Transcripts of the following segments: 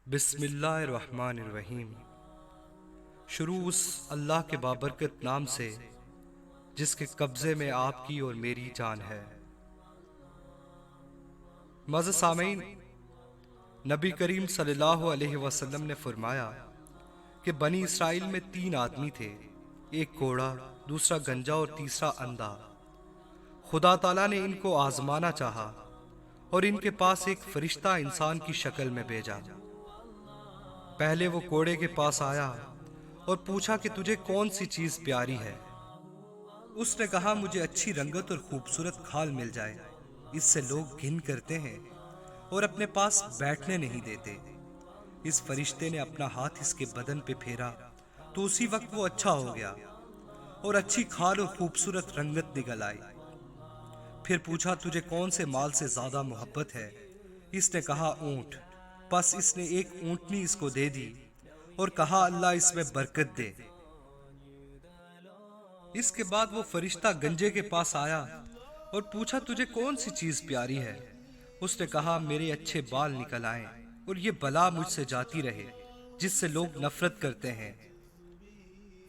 بسم اللہ الرحمن الرحیم۔ شروع اس اللہ کے بابرکت نام سے جس کے قبضے میں آپ کی اور میری جان ہے۔ معزز سامعین، نبی کریم صلی اللہ علیہ وسلم نے فرمایا کہ بنی اسرائیل میں 3 آدمی تھے، ایک کوڑا، دوسرا گنجا اور تیسرا اندھا۔ خدا تعالیٰ نے ان کو آزمانا چاہا اور ان کے پاس ایک فرشتہ انسان کی شکل میں بھیجا۔ پہلے وہ کوڑے کے پاس آیا اور پوچھا کہ تجھے کون سی چیز پیاری ہے؟ اس نے کہا مجھے اچھی رنگت اور خوبصورت کھال مل جائے، اس سے لوگ گھن کرتے ہیں اور اپنے پاس بیٹھنے نہیں دیتے۔ اس فرشتے نے اپنا ہاتھ اس کے بدن پہ پھیرا تو اسی وقت وہ اچھا ہو گیا اور اچھی کھال اور خوبصورت رنگت نکل آئی۔ پھر پوچھا تجھے کون سے مال سے زیادہ محبت ہے؟ اس نے کہا اونٹ۔ پس اس نے ایک اونٹنی اس کو دے دی اور کہا اللہ اس میں برکت دے۔ اس کے بعد وہ فرشتہ گنجے کے پاس آیا اور پوچھا تجھے کون سی چیز پیاری ہے؟ اس نے کہا میرے اچھے بال نکل آئیں اور یہ بلا مجھ سے جاتی رہے جس سے لوگ نفرت کرتے ہیں۔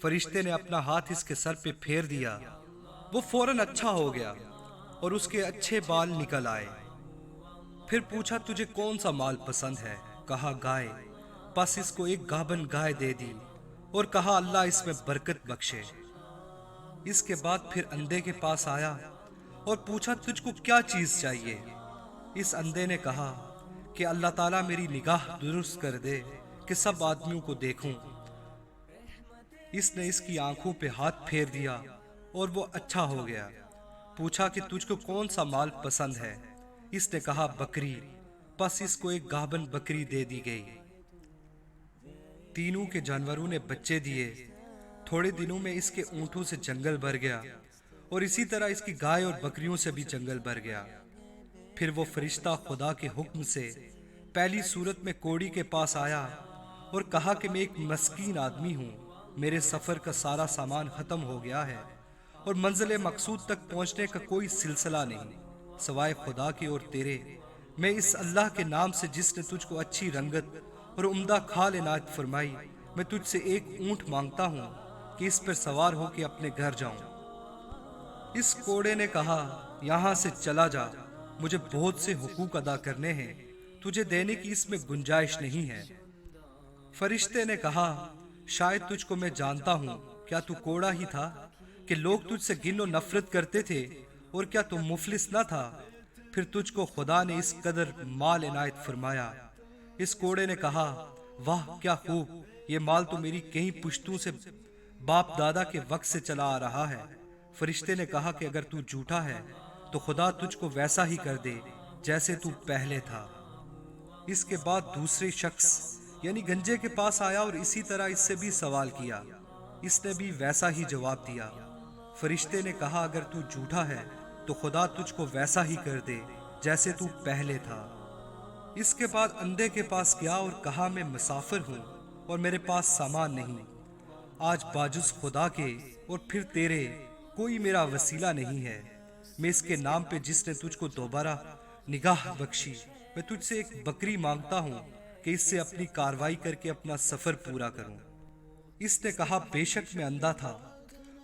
فرشتے نے اپنا ہاتھ اس کے سر پہ پھیر دیا، وہ فوراً اچھا ہو گیا اور اس کے اچھے بال نکل آئے۔ پھر پوچھا تجھے کون سا مال پسند ہے؟ کہا گائے۔ پس اس کو ایک گابن گائے دے دی اور کہا اللہ اس میں برکت بخشے۔ اس کے بعد پھر اندھے کے پاس آیا اور پوچھا تجھ کو کیا چیز چاہیے؟ اس اندھے نے کہا کہ اللہ تعالیٰ میری نگاہ درست کر دے کہ سب آدمیوں کو دیکھوں۔ اس نے اس کی آنکھوں پہ ہاتھ پھیر دیا اور وہ اچھا ہو گیا۔ پوچھا کہ تجھ کو کون سا مال پسند ہے؟ اس نے کہا بکری۔ پس اس کو ایک گابن بکری دے دی گئی۔ تینوں کے جانوروں نے بچے دیے۔ تھوڑے دنوں میں اس کے اونٹوں سے جنگل بھر گیا اور اسی طرح اس کی گائے اور بکریوں سے بھی جنگل بھر گیا۔ پھر وہ فرشتہ خدا کے حکم سے پہلی صورت میں کوڑی کے پاس آیا اور کہا کہ میں ایک مسکین آدمی ہوں، میرے سفر کا سارا سامان ختم ہو گیا ہے اور منزل مقصود تک پہنچنے کا کوئی سلسلہ نہیں سوائے خدا کے اور تیرے۔ میں اس اللہ کے نام سے جس نے تجھ کو اچھی رنگت اور عمدہ کھال عنایت فرمائی، میں تجھ سے ایک اونٹ مانگتا ہوں کہ اس پر سوار ہو کے اپنے گھر جاؤں۔ اس کوڑے نے کہا یہاں سے چلا جا، مجھے بہت سے حقوق ادا کرنے ہیں، تجھے دینے کی اس میں گنجائش نہیں ہے۔ فرشتے نے کہا شاید تجھ کو میں جانتا ہوں، کیا تو کوڑا ہی تھا کہ لوگ تجھ سے گن و نفرت کرتے تھے، اور کیا تو مفلس نہ تھا؟ پھر تجھ کو خدا نے اس قدر مال عنایت فرمایا۔ اس کوڑے نے کہا واہ کیا خوب، یہ مال تو میری کئی پشتوں سے باپ دادا کے وقت سے چلا آ رہا ہے۔ فرشتے نے کہا کہ اگر تو جھوٹا ہے تو خدا تجھ کو ویسا ہی کر دے جیسے تو پہلے تھا۔ اس کے بعد دوسرے شخص یعنی گنجے کے پاس آیا اور اسی طرح اس سے بھی سوال کیا، اس نے بھی ویسا ہی جواب دیا۔ فرشتے نے کہا اگر تو جھوٹا ہے تو خدا تجھ کو ویسا ہی کر دے جیسے تو پہلے تھا۔ اس کے بعد اندھے کے پاس گیا اور کہا میں مسافر ہوں اور میرے پاس سامان نہیں، آج باجز خدا کے اور پھر تیرے کوئی میرا وسیلہ نہیں ہے۔ میں اس کے نام پہ جس نے تجھ کو دوبارہ نگاہ بخشی، میں تجھ سے ایک بکری مانگتا ہوں کہ اس سے اپنی کاروائی کر کے اپنا سفر پورا کروں۔ اس نے کہا بے شک میں اندھا تھا،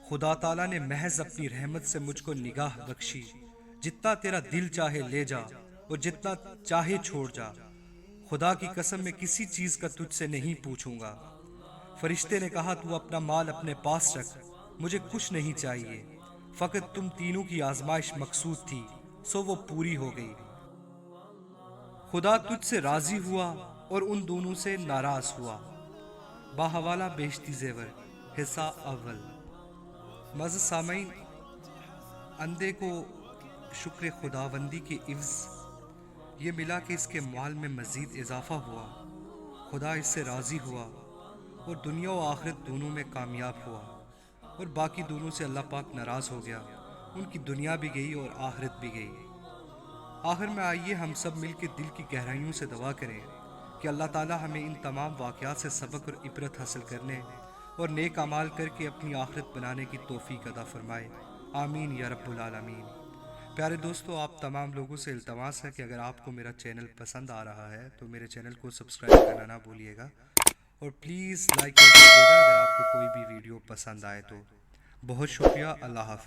خدا تعالیٰ نے محض اپنی رحمت سے مجھ کو نگاہ بخشی، جتنا تیرا دل چاہے لے جا اور جتنا چاہے چھوڑ جا، خدا کی قسم میں کسی چیز کا تجھ سے نہیں پوچھوں گا۔ فرشتے نے کہا تو اپنا مال اپنے پاس رکھ، مجھے کچھ نہیں چاہیے، فقط تم تینوں کی آزمائش مقصود تھی سو وہ پوری ہو گئی۔ خدا تجھ سے راضی ہوا اور ان دونوں سے ناراض ہوا۔ باحوالہ بیشتی زیور حصہ اول۔ معزز سامعین، اندھے کو شکر خداوندی کے عوض یہ ملا کہ اس کے مال میں مزید اضافہ ہوا، خدا اس سے راضی ہوا اور دنیا و آخرت دونوں میں کامیاب ہوا، اور باقی دونوں سے اللہ پاک ناراض ہو گیا، ان کی دنیا بھی گئی اور آخرت بھی گئی۔ آخر میں آئیے ہم سب مل کے دل کی گہرائیوں سے دعا کریں کہ اللہ تعالی ہمیں ان تمام واقعات سے سبق اور عبرت حاصل کرنے اور نیک اعمال کر کے اپنی آخرت بنانے کی توفیق عطا فرمائے، آمین یا رب العالمین۔ پیارے دوستو، آپ تمام لوگوں سے التماس ہے کہ اگر آپ کو میرا چینل پسند آ رہا ہے تو میرے چینل کو سبسکرائب کرنا نہ بھولیے گا، اور پلیز لائک کر دیجیے گا اگر آپ کو کوئی بھی ویڈیو پسند آئے تو۔ بہت شکریہ، اللہ حافظ۔